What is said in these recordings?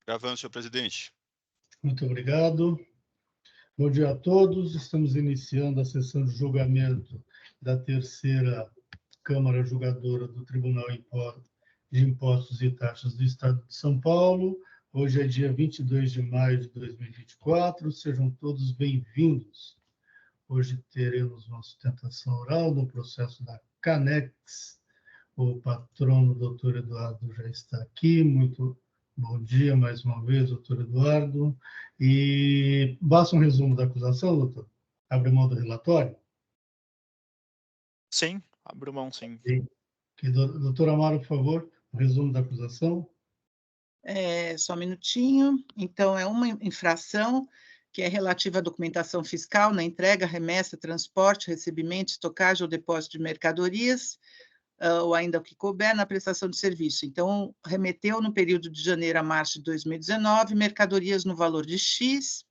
Gravando, senhor presidente. Muito obrigado. Bom dia a todos. Estamos iniciando a sessão de julgamento da terceira Câmara Julgadora do Tribunal de Impostos e Taxas do Estado de São Paulo. Hoje é dia 22 de maio de 2024. Sejam todos bem-vindos. Hoje teremos uma sustentação oral no processo da Canex. O patrono, o doutor Eduardo, já está aqui. Muito bom dia mais uma vez, doutor Eduardo. E basta um resumo da acusação, doutor? Abre mão do relatório? Sim, abro mão, sim. Doutor Amaro, por favor, o resumo da acusação. Só um minutinho. Então, é uma infração que é relativa à documentação fiscal na entrega, remessa, transporte, recebimento, estocagem ou depósito de mercadorias, ou ainda o que couber na prestação de serviço. Então, remeteu no período de janeiro a março de 2019 mercadorias no valor de X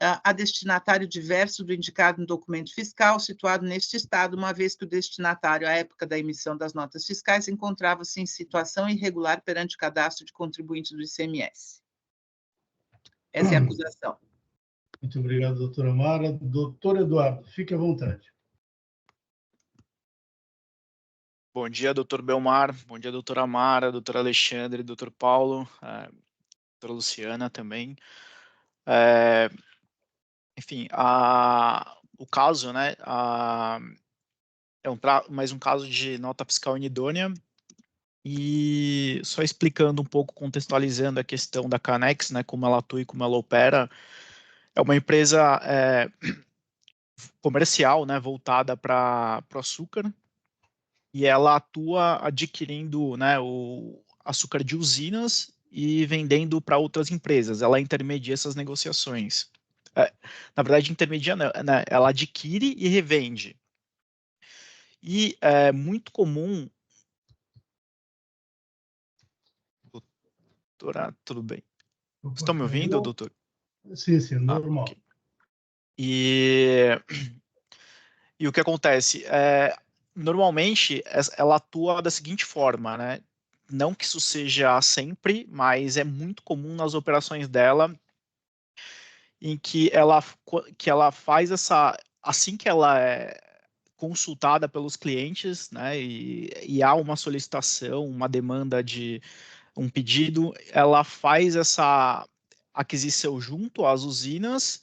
a destinatário diverso do indicado no documento fiscal situado neste estado, uma vez que o destinatário, à época da emissão das notas fiscais, encontrava-se em situação irregular perante o cadastro de contribuinte do ICMS. Essa é a acusação. Muito obrigado, doutora Mara. Doutor Eduardo, fique à vontade. Bom dia, doutor Belmar. Bom dia, doutora Mara, doutor Alexandre, doutor Paulo, doutora Luciana também. Enfim, o caso, né, mais um caso de nota fiscal inidônea, e só explicando um pouco, contextualizando a questão da Canex, né, como ela atua e como ela opera. É uma empresa comercial, né, voltada para o açúcar, e ela atua adquirindo, né, o açúcar de usinas e vendendo para outras empresas. Ela intermedia essas negociações. Na verdade, intermedia, né, ela adquire e revende. E é muito comum... Doutora, tudo bem? Estão me ouvindo, doutor? Sim, normal. Okay. E o que acontece? Normalmente, ela atua da seguinte forma, né? Não que isso seja sempre, mas é muito comum nas operações dela, em que ela faz essa... Assim que ela é consultada pelos clientes, né, e há uma solicitação, uma demanda de um pedido, ela faz essa aquisição junto às usinas,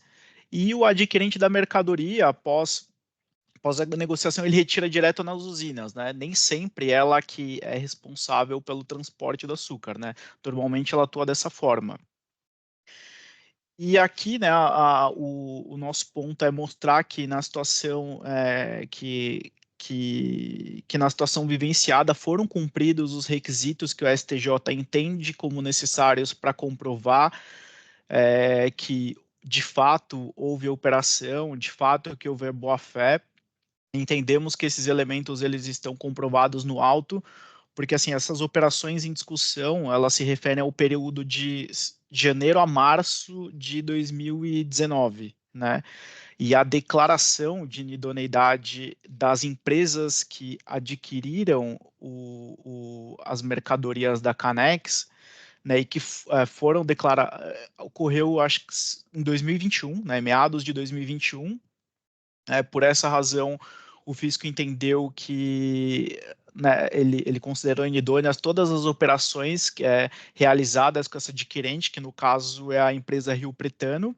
e o adquirente da mercadoria, após a negociação, ele retira direto nas usinas, né? Nem sempre ela que é responsável pelo transporte do açúcar, né? Normalmente ela atua dessa forma. E aqui, né, o nosso ponto é mostrar que na situação que na situação vivenciada foram cumpridos os requisitos que o STJ entende como necessários para comprovar que de fato houve operação, de fato que houve boa-fé. Entendemos que esses elementos eles estão comprovados no auto, porque assim, essas operações em discussão, elas se referem ao período de janeiro a março de 2019, né? E a declaração de inidoneidade das empresas que adquiriram as mercadorias da Canex, né, e que foram declaradas, ocorreu, acho que em 2021, né, meados de 2021. Por essa razão, o fisco entendeu que, né, ele considerou inidôneas todas as operações realizadas com essa adquirente, que no caso é a empresa Rio Pretano.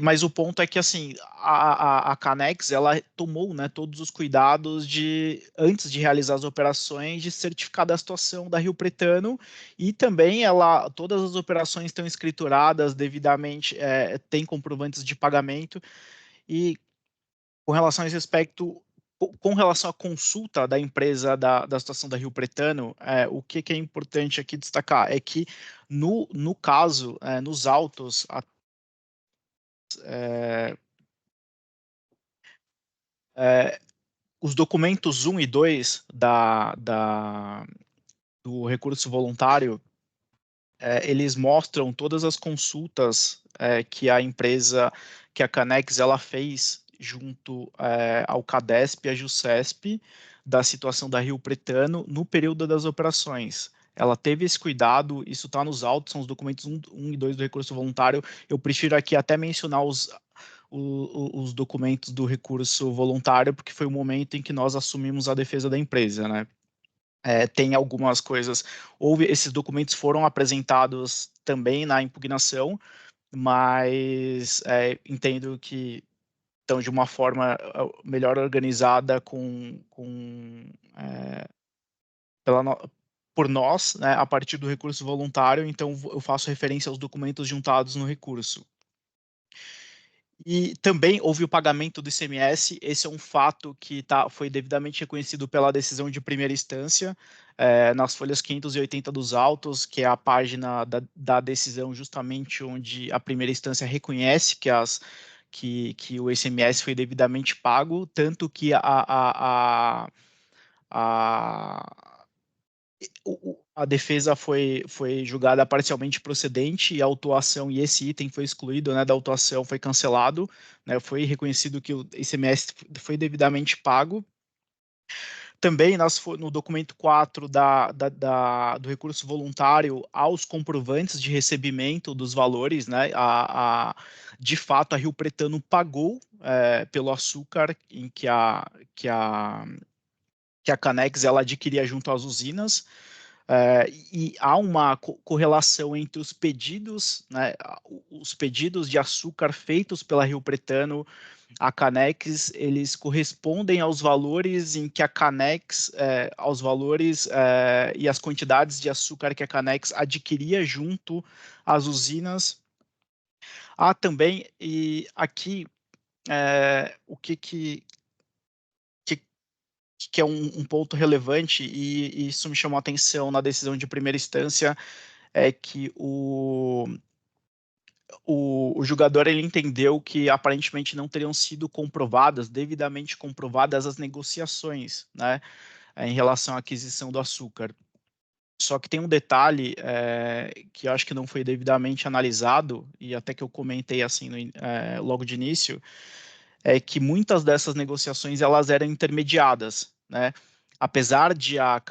Mas o ponto é que assim, a Canex ela tomou, né, todos os cuidados antes de realizar as operações, de certificar da situação da Rio Pretano, e também todas as operações estão escrituradas devidamente, tem comprovantes de pagamento. E com relação a esse aspecto, com relação à consulta da empresa da situação da Rio Pretano, o que é importante aqui destacar é que no caso, nos autos, os documentos 1 e 2 do recurso voluntário, eles mostram todas as consultas que a empresa, que a Canex, ela fez junto ao CADESP e à JUSCESP da situação da Rio Pretano no período das operações. Ela teve esse cuidado, isso está nos autos, são os documentos 1 e 2 do recurso voluntário. Eu prefiro aqui até mencionar os documentos do recurso voluntário, porque foi o momento em que nós assumimos a defesa da empresa, né? Tem algumas coisas, esses documentos foram apresentados também na impugnação, mas entendo que estão de uma forma melhor organizada por nós, né, a partir do recurso voluntário, então eu faço referência aos documentos juntados no recurso. E também houve o pagamento do ICMS, esse é um fato que foi devidamente reconhecido pela decisão de primeira instância, nas folhas 580 dos autos, que é a página da decisão justamente onde a primeira instância reconhece que o ICMS foi devidamente pago, tanto que a defesa foi julgada parcialmente procedente e a autuação, e esse item foi excluído, né, da autuação, foi cancelado, né, foi reconhecido que o ICMS foi devidamente pago. Também no documento 4 do recurso voluntário, aos comprovantes de recebimento dos valores, né, de fato a Rio Pretano pagou pelo açúcar em que a Canex ela adquiria junto às usinas, e há uma correlação entre os pedidos, né, os pedidos de açúcar feitos pela Rio Pretano, a Canex, eles correspondem aos valores em que a Canex, aos valores e as quantidades de açúcar que a Canex adquiria junto às usinas. Há também, e aqui, o que é um ponto relevante, e isso me chamou a atenção na decisão de primeira instância, é que o julgador ele entendeu que aparentemente não teriam sido devidamente comprovadas as negociações, né, em relação à aquisição do açúcar. Só que tem um detalhe que eu acho que não foi devidamente analisado, e até que eu comentei assim logo de início, é que muitas dessas negociações elas eram intermediadas, né? Apesar de a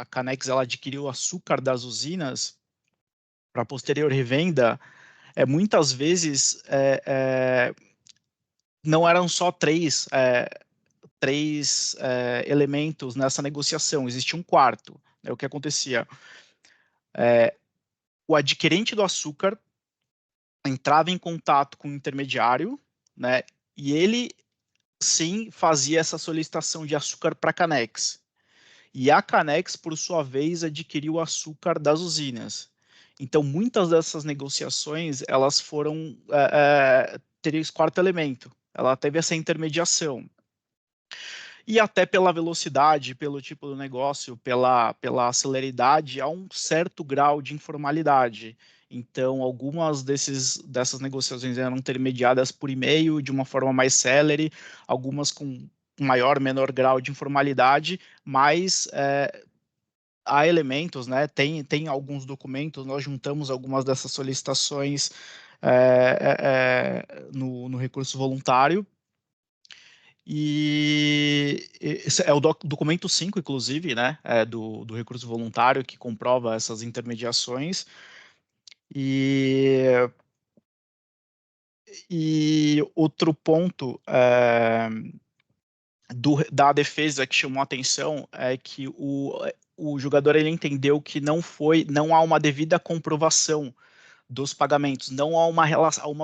Canex ela adquirir o açúcar das usinas para posterior revenda, muitas vezes não eram só três elementos nessa negociação, existia um quarto. Né? O que acontecia? O adquirente do açúcar entrava em contato com o intermediário, né? E ele sim fazia essa solicitação de açúcar para a Canex. E a Canex, por sua vez, adquiriu o açúcar das usinas. Então, muitas dessas negociações, elas foram teria esse quarto elemento. Ela teve essa intermediação. E até pela velocidade, pelo tipo do negócio, pela celeridade, há um certo grau de informalidade. Então, algumas dessas negociações eram intermediadas por e-mail de uma forma mais célere, algumas com maior, menor grau de informalidade, mas há elementos, né? Tem alguns documentos, nós juntamos algumas dessas solicitações no recurso voluntário, e esse é o documento 5, inclusive, né, do recurso voluntário, que comprova essas intermediações. E outro ponto da defesa que chamou a atenção é que o julgador ele entendeu que não há uma devida comprovação dos pagamentos, não há uma relação,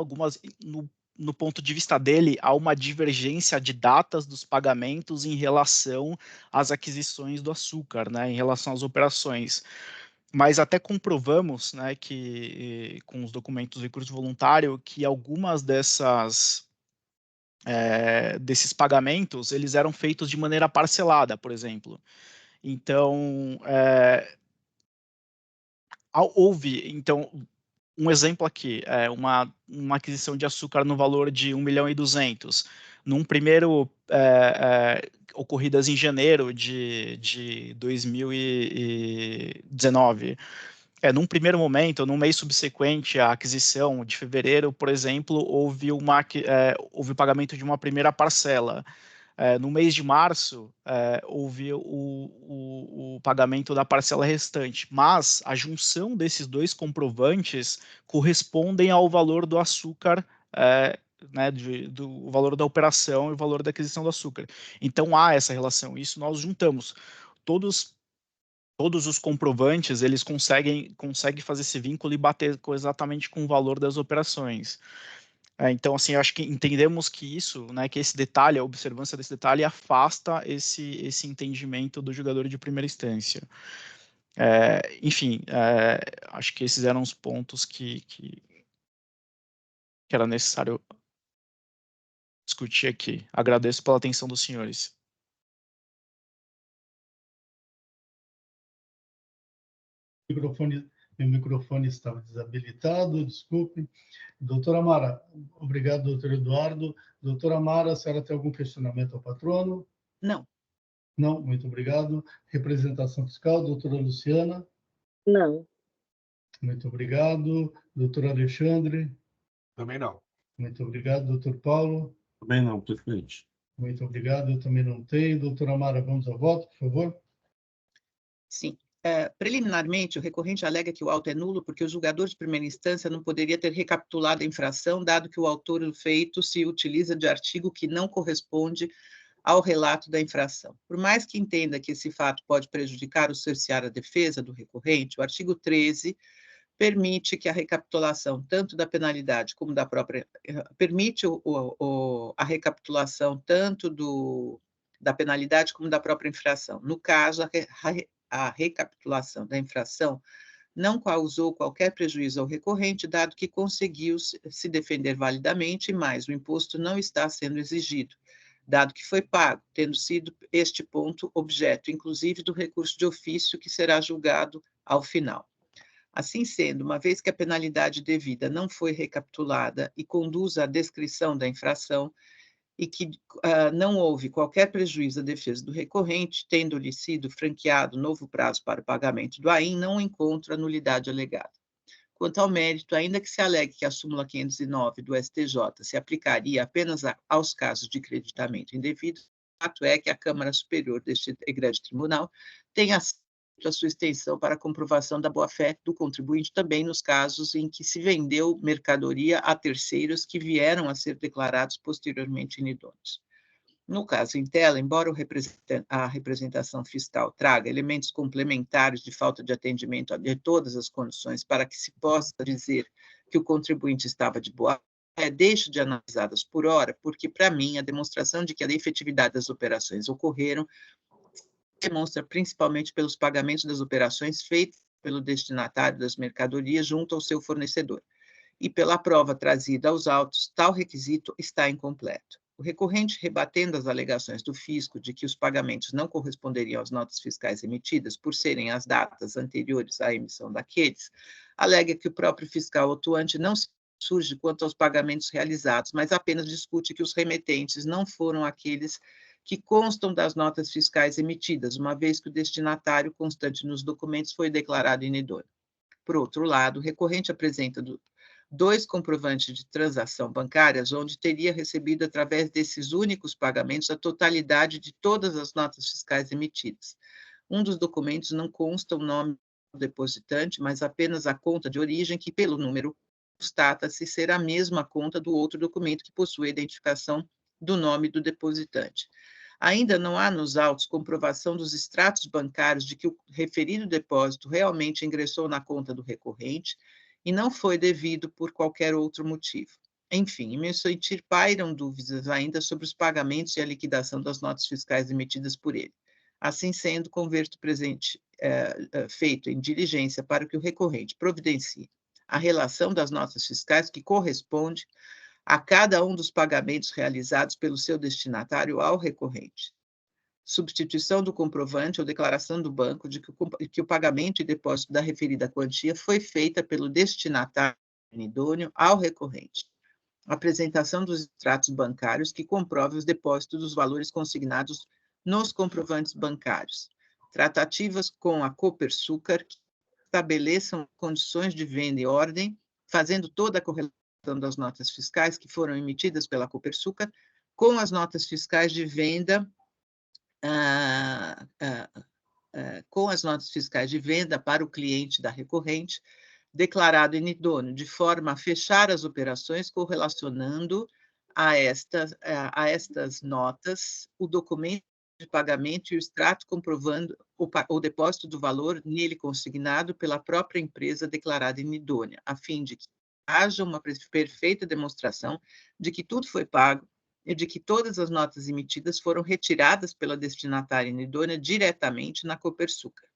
no ponto de vista dele, há uma divergência de datas dos pagamentos em relação às aquisições do açúcar, né, em relação às operações. Mas até comprovamos, né, que com os documentos do recurso voluntário, que algumas desses pagamentos, eles eram feitos de maneira parcelada, por exemplo. Então, houve, então, um exemplo aqui, uma aquisição de açúcar no valor de 1.200.000. Num primeiro, ocorridas em janeiro de 2019, num primeiro momento, no mês subsequente à aquisição de fevereiro, por exemplo, houve o pagamento de uma primeira parcela. No mês de março, houve o pagamento da parcela restante, mas a junção desses dois comprovantes correspondem ao valor do açúcar, né, do valor da operação e o valor da aquisição do açúcar. Então, há essa relação. Isso nós juntamos. Todos os comprovantes, eles conseguem fazer esse vínculo e bater exatamente com o valor das operações. Então, assim, eu acho que entendemos que isso, né, que esse detalhe, a observância desse detalhe afasta esse entendimento do julgador de primeira instância. Enfim, acho que esses eram os pontos que era necessário discutir aqui. Agradeço pela atenção dos senhores. Meu microfone estava desabilitado, desculpe. Doutora Mara, obrigado, doutor Eduardo. Doutora Mara, a senhora tem algum questionamento ao patrono? Não. Não, muito obrigado. Representação fiscal, doutora Luciana? Não. Muito obrigado. Doutor Alexandre? Também não. Muito obrigado. Doutor Paulo? Também não, presidente. Muito obrigado. Eu também não tenho. Doutora Mara, vamos ao voto, por favor? Sim. Preliminarmente, o recorrente alega que o auto é nulo porque o julgador de primeira instância não poderia ter recapitulado a infração, dado que o autor do feito se utiliza de artigo que não corresponde ao relato da infração. Por mais que entenda que esse fato pode prejudicar ou cercear a defesa do recorrente, o artigo 13 permite que a recapitulação tanto da penalidade como da própria... permite a recapitulação tanto da penalidade como da própria infração. No caso, a recapitulação da infração não causou qualquer prejuízo ao recorrente, dado que conseguiu se defender validamente, mas o imposto não está sendo exigido, dado que foi pago, tendo sido este ponto objeto, inclusive, do recurso de ofício que será julgado ao final. Assim sendo, uma vez que a penalidade devida não foi recapitulada e conduz à descrição da infração, e que não houve qualquer prejuízo à defesa do recorrente, tendo-lhe sido franqueado novo prazo para o pagamento do AIN, não encontra nulidade alegada. Quanto ao mérito, ainda que se alegue que a súmula 509 do STJ se aplicaria apenas aos casos de creditamento indevido, o fato é que a Câmara Superior deste egrégio tribunal tem aceito a sua extensão para a comprovação da boa-fé do contribuinte também nos casos em que se vendeu mercadoria a terceiros que vieram a ser declarados posteriormente inidôneos. No caso em tela, embora a representação fiscal traga elementos complementares de falta de atendimento de todas as condições para que se possa dizer que o contribuinte estava de boa fé, deixo de analisá-las por hora, porque, para mim, a demonstração de que a efetividade das operações ocorreram demonstra principalmente pelos pagamentos das operações feitas pelo destinatário das mercadorias junto ao seu fornecedor. E pela prova trazida aos autos, tal requisito está incompleto. O recorrente, rebatendo as alegações do fisco de que os pagamentos não corresponderiam às notas fiscais emitidas por serem as datas anteriores à emissão daqueles, alega que o próprio fiscal atuante não se surge quanto aos pagamentos realizados, mas apenas discute que os remetentes não foram aqueles que constam das notas fiscais emitidas, uma vez que o destinatário constante nos documentos foi declarado inidôneo. Por outro lado, o recorrente apresenta dois comprovantes de transação bancárias, onde teria recebido, através desses únicos pagamentos, a totalidade de todas as notas fiscais emitidas. Um dos documentos não consta o nome do depositante, mas apenas a conta de origem, que, pelo número, constata-se ser a mesma conta do outro documento que possui a identificação do nome do depositante. Ainda não há nos autos comprovação dos extratos bancários de que o referido depósito realmente ingressou na conta do recorrente e não foi devido por qualquer outro motivo. Enfim, em meu sentir, pairam dúvidas ainda sobre os pagamentos e a liquidação das notas fiscais emitidas por ele. Assim sendo, converto o presente feito em diligência para que o recorrente providencie a relação das notas fiscais que corresponde a cada um dos pagamentos realizados pelo seu destinatário ao recorrente. Substituição do comprovante ou declaração do banco de que o pagamento e depósito da referida quantia foi feita pelo destinatário idôneo ao recorrente. Apresentação dos extratos bancários que comprovem os depósitos dos valores consignados nos comprovantes bancários. Tratativas com a Copersucar estabeleçam condições de venda e ordem, fazendo toda a correlação das notas fiscais que foram emitidas pela Copersucar com as notas fiscais de venda com as notas fiscais de venda para o cliente da recorrente, declarado inidôneo, de forma a fechar as operações correlacionando a estas notas o documento de pagamento e o extrato comprovando o depósito do valor nele consignado pela própria empresa declarada inidônea, a fim de que haja uma perfeita demonstração de que tudo foi pago e de que todas as notas emitidas foram retiradas pela destinatária inidônea diretamente na Copersucar.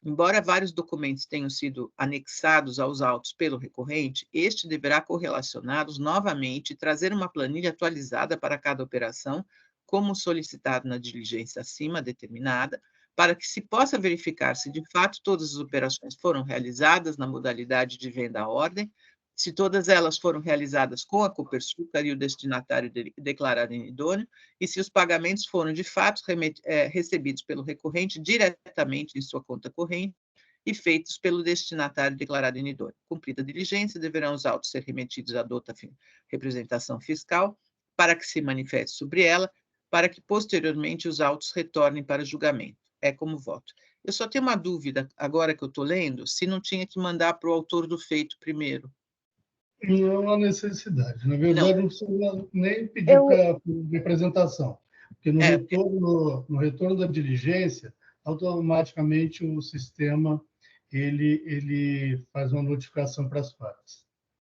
Embora vários documentos tenham sido anexados aos autos pelo recorrente, este deverá correlacioná-los novamente e trazer uma planilha atualizada para cada operação, como solicitado na diligência acima determinada, para que se possa verificar se de fato todas as operações foram realizadas na modalidade de venda à ordem, se todas elas foram realizadas com a Copersucar e o destinatário declarado inidôneo, e se os pagamentos foram, de fato, recebidos pelo recorrente diretamente em sua conta corrente e feitos pelo destinatário declarado inidôneo. Cumprida a diligência, deverão os autos ser remetidos à dota representação fiscal para que se manifeste sobre ela, para que, posteriormente, os autos retornem para julgamento. É como voto. Eu só tenho uma dúvida, agora que eu estou lendo, se não tinha que mandar para o autor do feito primeiro. Não há necessidade. Na verdade, não precisa nem pedir para representação, porque no retorno da diligência, automaticamente o sistema ele faz uma notificação para as partes.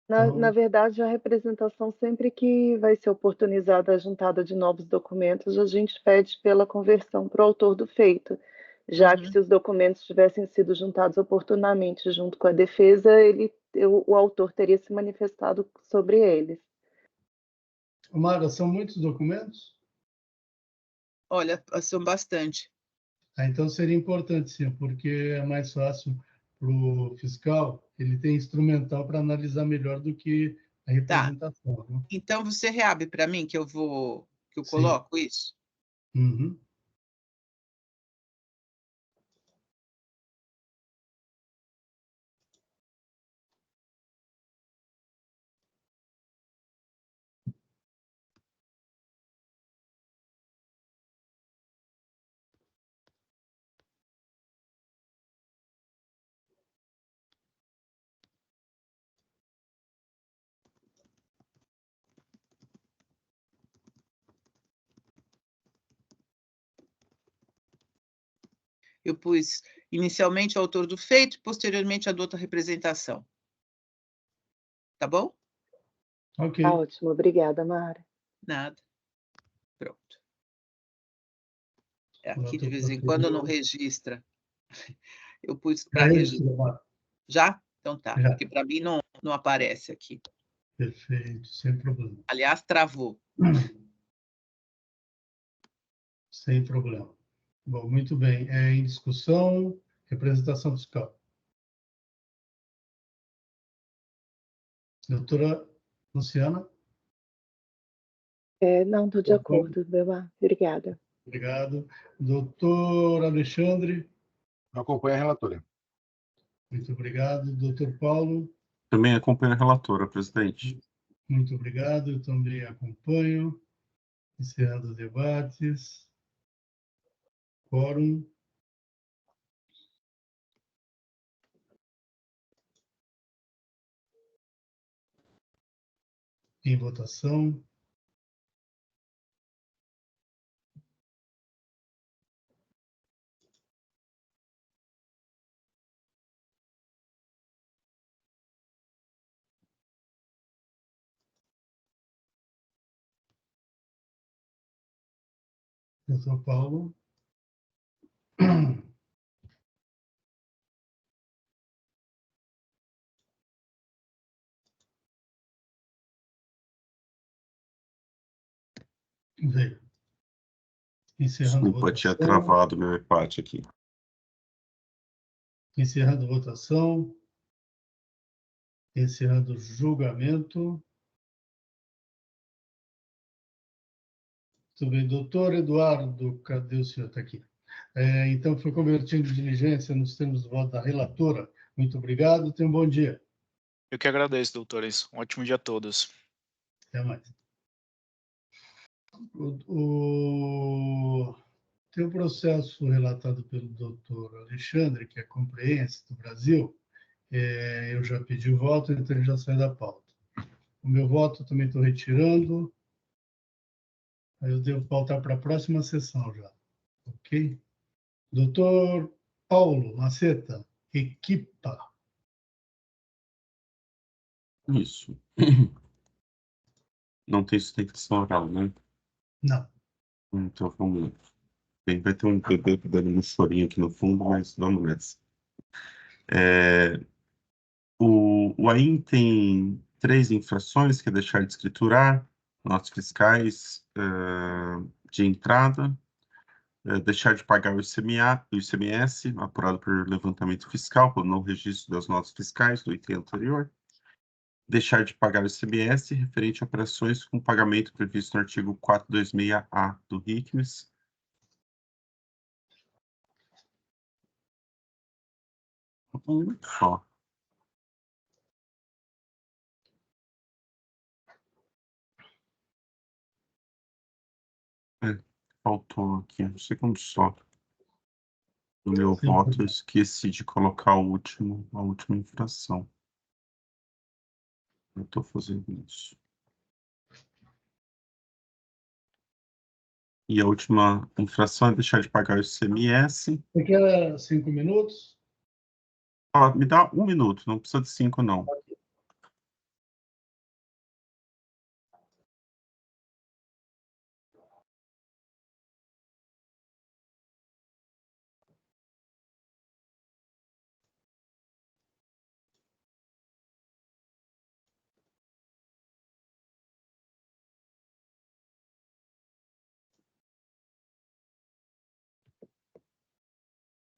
Na verdade, a representação, sempre que vai ser oportunizada a juntada de novos documentos, a gente pede pela conversão para o autor do feito, já que se os documentos tivessem sido juntados oportunamente junto com a defesa, o autor teria se manifestado sobre eles. Mara, são muitos documentos? Olha, são bastante. Então seria importante, sim, porque é mais fácil para o fiscal, ele tem instrumental para analisar melhor do que a representação. Tá. Né? Então você reabre para mim que eu Sim. Coloco isso? Uhum. Eu pus inicialmente o autor do feito, posteriormente a dota representação. Tá bom? Ok. Ótimo, obrigada, Mara. Nada. Pronto. Aqui, de vez em quando, não registra. Eu pus para registrar. Já? Então tá. Já. Porque para mim não aparece aqui. Perfeito, sem problema. Aliás, travou. Sem problema. Bom, muito bem. Em discussão, representação fiscal. Doutora Luciana? Não, estou de acordo, Beba. Obrigada. Obrigado. Doutor Alexandre? Acompanha a relatora. Muito obrigado. Doutor Paulo? Também acompanho a relatora, presidente. Muito obrigado. Eu também acompanho. Encerrando os debates. Quórum. Em votação. Doutor Paulo. Veio. Encerrando Desculpa, votação. tinha travado meu empate aqui. Encerrando votação. Encerrando o julgamento. Muito bem. Doutor Eduardo, cadê o senhor? Está aqui. Então, foi convertido em diligência nos termos do voto da relatora Muito obrigado, tenham um bom dia. Eu que agradeço, doutores. Um ótimo dia a todos. Até mais. Tem um processo relatado pelo doutor Alexandre, que é comprehense do Brasil. Eu já pedi o voto, então ele já sai da pauta. O meu voto também estou retirando. Eu devo pautar para a próxima sessão já. Ok? Doutor Paulo Maceta, equipa. Isso. Não tem sustentação oral, né? Não. Então vamos lá. Bem, vai ter um bebê dando um chorinho aqui no fundo, mas vamos nessa. O AIM tem 3 infrações, que é deixar de escriturar, notas fiscais de entrada, deixar de pagar o ICMS, apurado por levantamento fiscal, pelo não registro das notas fiscais do item anterior, deixar de pagar o ICMS referente a operações com pagamento previsto no artigo 426-A do RICMES. Só. Faltou aqui, um segundo só. No meu voto, eu esqueci de colocar a última infração. Eu estou fazendo isso. E a última infração é deixar de pagar o ICMS. Você quer 5 minutos? Me dá 1 minuto, não precisa de 5, não.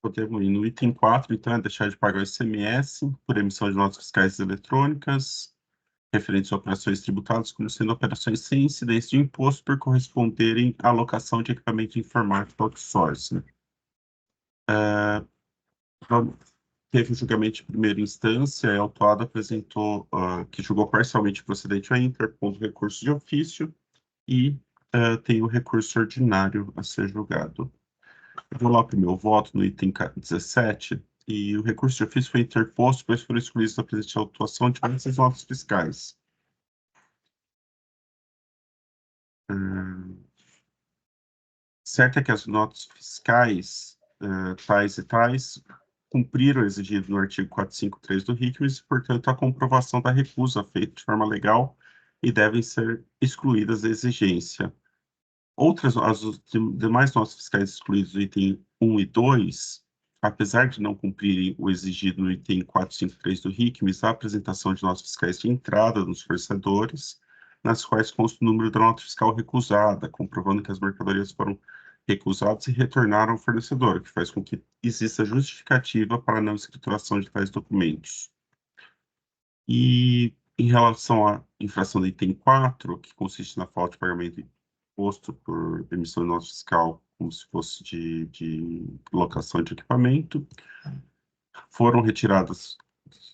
Podemos ir no item 4, então, é deixar de pagar o ICMS por emissão de notas fiscais eletrônicas, referentes a operações tributadas, como sendo operações sem incidência de imposto por corresponderem à alocação de equipamento informático outsourcing. Teve um julgamento de primeira instância, a autuada apresentou que julgou parcialmente procedente a interpondo recurso de ofício e tem o recurso ordinário a ser julgado. Eu vou lá para o meu voto no item 17, e o recurso de ofício foi interposto, pois foram excluídos da presente autuação diversas notas fiscais. Certo é que as notas fiscais, tais e tais, cumpriram o exigido no artigo 453 do RICMES e, portanto, a comprovação da recusa feita de forma legal e devem ser excluídas da exigência. As demais notas fiscais excluídas do item 1 e 2, apesar de não cumprirem o exigido no item 453 do RICMES, a apresentação de notas fiscais de entrada nos fornecedores, nas quais consta o número da nota fiscal recusada, comprovando que as mercadorias foram recusadas e retornaram ao fornecedor, que faz com que exista justificativa para a não escrituração de tais documentos. E em relação à infração do item 4, que consiste na falta de pagamento imposto por emissão de nota fiscal, como se fosse de locação de equipamento, foram retiradas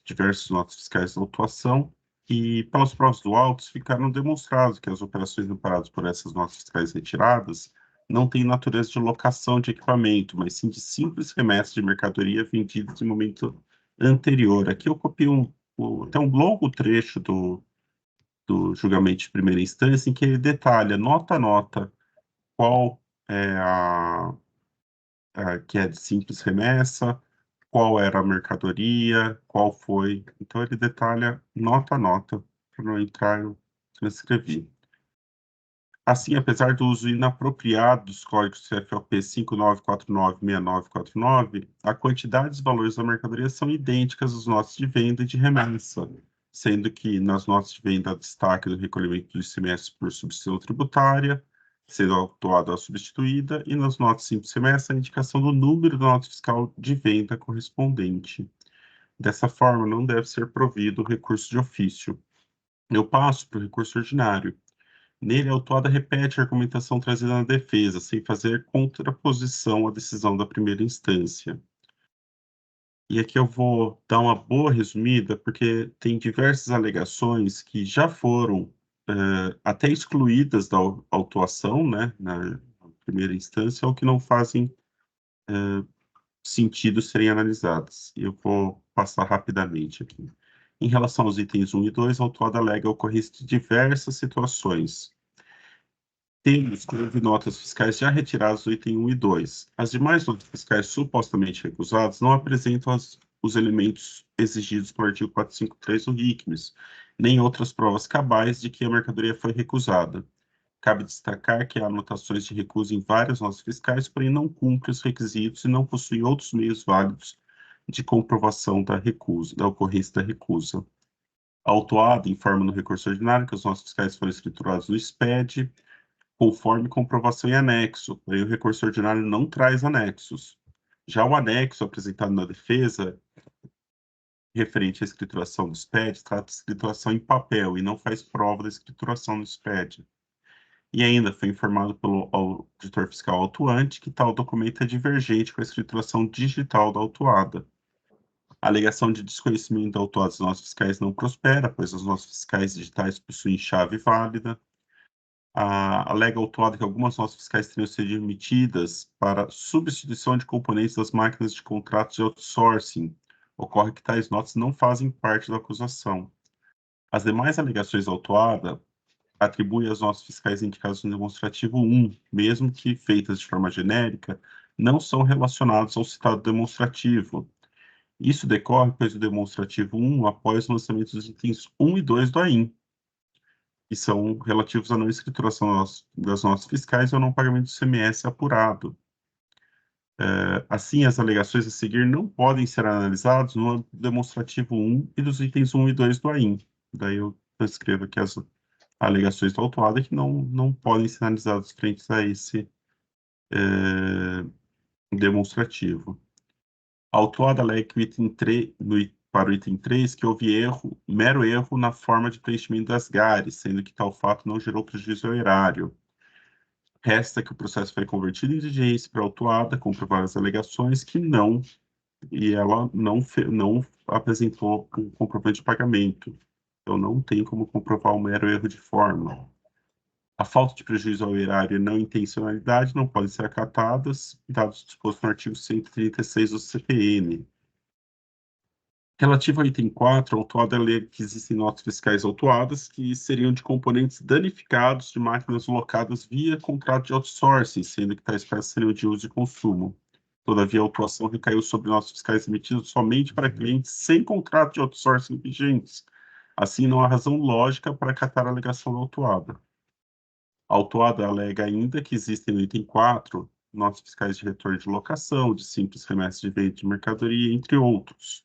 diversas notas fiscais da autuação e, pelas provas do autos, ficaram demonstrados que as operações amparadas por essas notas fiscais retiradas não têm natureza de locação de equipamento, mas sim de simples remessa de mercadoria vendida em momento anterior. Aqui eu copio até um longo trecho do julgamento de primeira instância, em que ele detalha, nota a nota, qual é que é de simples remessa, qual era a mercadoria, qual foi. Então, ele detalha nota a nota, para não entrar, eu transcrevi. Assim, apesar do uso inapropriado dos códigos CFLP 59496949, a quantidade e os valores da mercadoria são idênticas às notas de venda e de remessa, sendo que nas notas de venda há destaque do recolhimento do ICMS por substituição tributária, sendo autuada a substituída, e nas notas simples remessa a indicação do número da nota fiscal de venda correspondente. Dessa forma, não deve ser provido o recurso de ofício. Eu passo para o recurso ordinário. Nele, a autuada repete a argumentação trazida na defesa, sem fazer contraposição à decisão da primeira instância. E aqui eu vou dar uma boa resumida, porque tem diversas alegações que já foram até excluídas da autuação, né, na primeira instância, ou que não fazem sentido serem analisadas. E eu vou passar rapidamente aqui. Em relação aos itens 1 e 2, a autuada alega a ocorrência de diversas situações. Temos que houve notas fiscais já retiradas do item 1 e 2. As demais notas fiscais supostamente recusadas não apresentam os elementos exigidos pelo artigo 453 do RICMES, nem outras provas cabais de que a mercadoria foi recusada. Cabe destacar que há anotações de recusa em várias notas fiscais, porém não cumpre os requisitos e não possui outros meios válidos de comprovação da recusa, da ocorrência da recusa. A autuada informa no recurso ordinário que as notas fiscais foram escrituradas no SPED, conforme comprovação em anexo, porém o recurso ordinário não traz anexos. Já o anexo apresentado na defesa, referente à escrituração do SPED, trata de escrituração em papel e não faz prova da escrituração no SPED. E ainda foi informado pelo auditor fiscal autuante que tal documento é divergente com a escrituração digital da autuada. A alegação de desconhecimento da autuada das notas fiscais não prospera, pois as notas fiscais digitais possuem chave válida. Alega autuada que algumas notas fiscais teriam sido emitidas para substituição de componentes das máquinas de contratos de outsourcing. Ocorre que tais notas não fazem parte da acusação. As demais alegações da autuada atribuem as notas fiscais indicadas no demonstrativo 1, mesmo que feitas de forma genérica, não são relacionadas ao citado demonstrativo. Isso decorre pois o demonstrativo 1 apoia os lançamentos dos itens 1 e 2 do AIM, que são relativos à não escrituração das notas fiscais ou não pagamento do CMS apurado. Assim, as alegações a seguir não podem ser analisadas no demonstrativo 1 e dos itens 1 e 2 do AIM. Daí eu escrevo aqui as alegações da autuada que não podem ser analisadas frente a esse demonstrativo. A autuada alega que para o item 3, que houve mero erro na forma de preenchimento das GARES, sendo que tal fato não gerou prejuízo ao erário. Resta que o processo foi convertido em diligência para a autuada, comprovar as alegações e ela não apresentou o comprovante de pagamento. Então, não tem como comprovar um mero erro de forma. A falta de prejuízo ao erário e não intencionalidade não podem ser acatadas, dados dispostos no artigo 136 do CPN. Relativo ao item 4, a autuada alega que existem notas fiscais autuadas que seriam de componentes danificados de máquinas locadas via contrato de outsourcing, sendo que tais peças seriam de uso e consumo. Todavia, a autuação recaiu sobre notas fiscais emitidas somente para clientes sem contrato de outsourcing vigentes. Assim, não há razão lógica para acatar a alegação da autuada. A autuada alega ainda que existem no item 4 notas fiscais de retorno de locação, de simples remessa de venda de mercadoria, entre outros.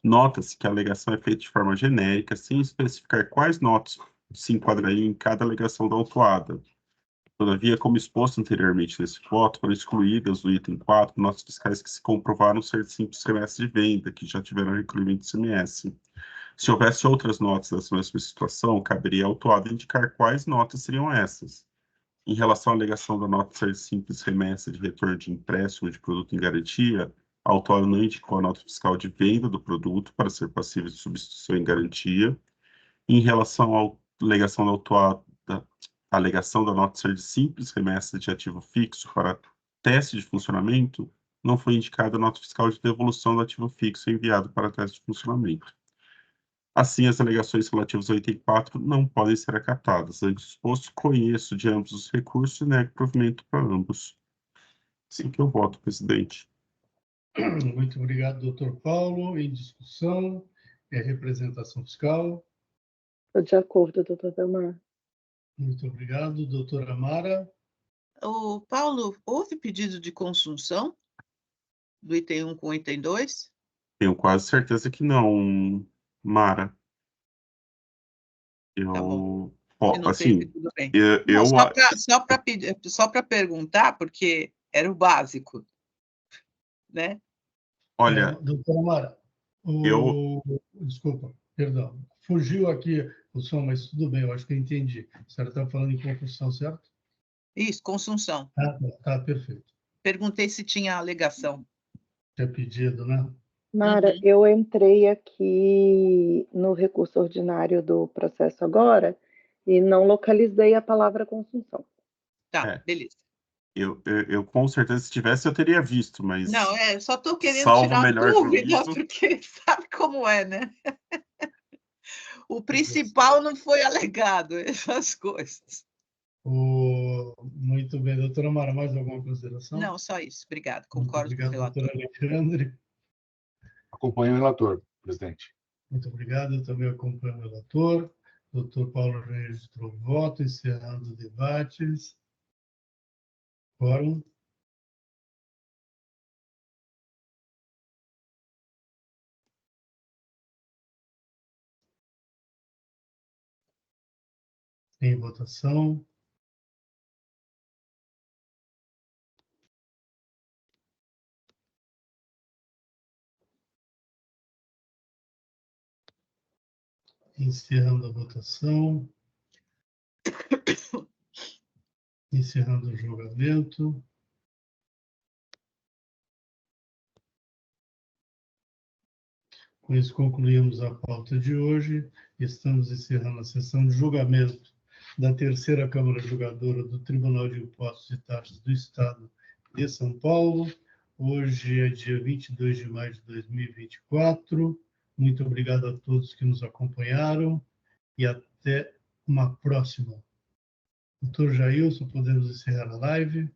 Nota-se que a alegação é feita de forma genérica, sem especificar quais notas se enquadrariam em cada alegação da autuada. Todavia, como exposto anteriormente nesse voto, foram excluídas do item 4 notas fiscais que se comprovaram ser de simples remessa de venda, que já tiveram recolhimento de CMS. Se houvesse outras notas dessa mesma situação, caberia à autuada indicar quais notas seriam essas. Em relação à alegação da nota ser de simples remessa de retorno de empréstimo de produto em garantia, a autuada não indicou a nota fiscal de venda do produto para ser passível de substituição em garantia. Em relação à alegação da autuada, a alegação da nota ser de simples remessa de ativo fixo para teste de funcionamento, não foi indicada a nota fiscal de devolução do ativo fixo enviado para teste de funcionamento. Assim, as alegações relativas ao item 4 não podem ser acatadas. Antes exposto, conheço de ambos os recursos e nego provimento para ambos. Assim que eu voto, presidente. Muito obrigado, doutor Paulo. Em discussão, representação fiscal. Estou de acordo, doutor Delmar. Muito obrigado, doutora Mara. O Paulo, houve pedido de consunção do item 1 com o item 2? Tenho quase certeza que não, Mara. Tá bom. Eu, Se não assim, teve, tudo bem. eu, Só para perguntar, porque era o básico, né? olha, Doutora Mara, desculpa, perdão. Fugiu aqui o som, mas tudo bem, eu acho que eu entendi. A senhora está falando em concussão, certo? Isso, consunção. Tá, perfeito. Perguntei se tinha alegação. Tinha pedido, né? Mara, eu entrei aqui no recurso ordinário do processo agora e não localizei a palavra consunção. Tá, beleza. Eu com certeza, se tivesse, eu teria visto, mas Não, só estou querendo salvo tirar melhor dúvida, juízo. porque sabe como é, né? O principal não foi alegado, essas coisas. Muito bem. Doutora Mara, mais alguma consideração? Não, só isso. Obrigado. Muito Concordo com o obrigado, relator. doutor Alexandre. Acompanho o relator, presidente. Muito obrigado. Eu também acompanho o relator. Doutor Paulo registrou o voto, encerrando os debates. Quórum. Em votação. Encerrando a votação. Encerrando o julgamento. Com isso, concluímos a pauta de hoje. Estamos encerrando a sessão de julgamento da terceira Câmara Julgadora do Tribunal de Impostos e Taxas do Estado de São Paulo. Hoje é dia 22 de maio de 2024. Muito obrigado a todos que nos acompanharam e até uma próxima. Doutor Jailson, podemos encerrar a live?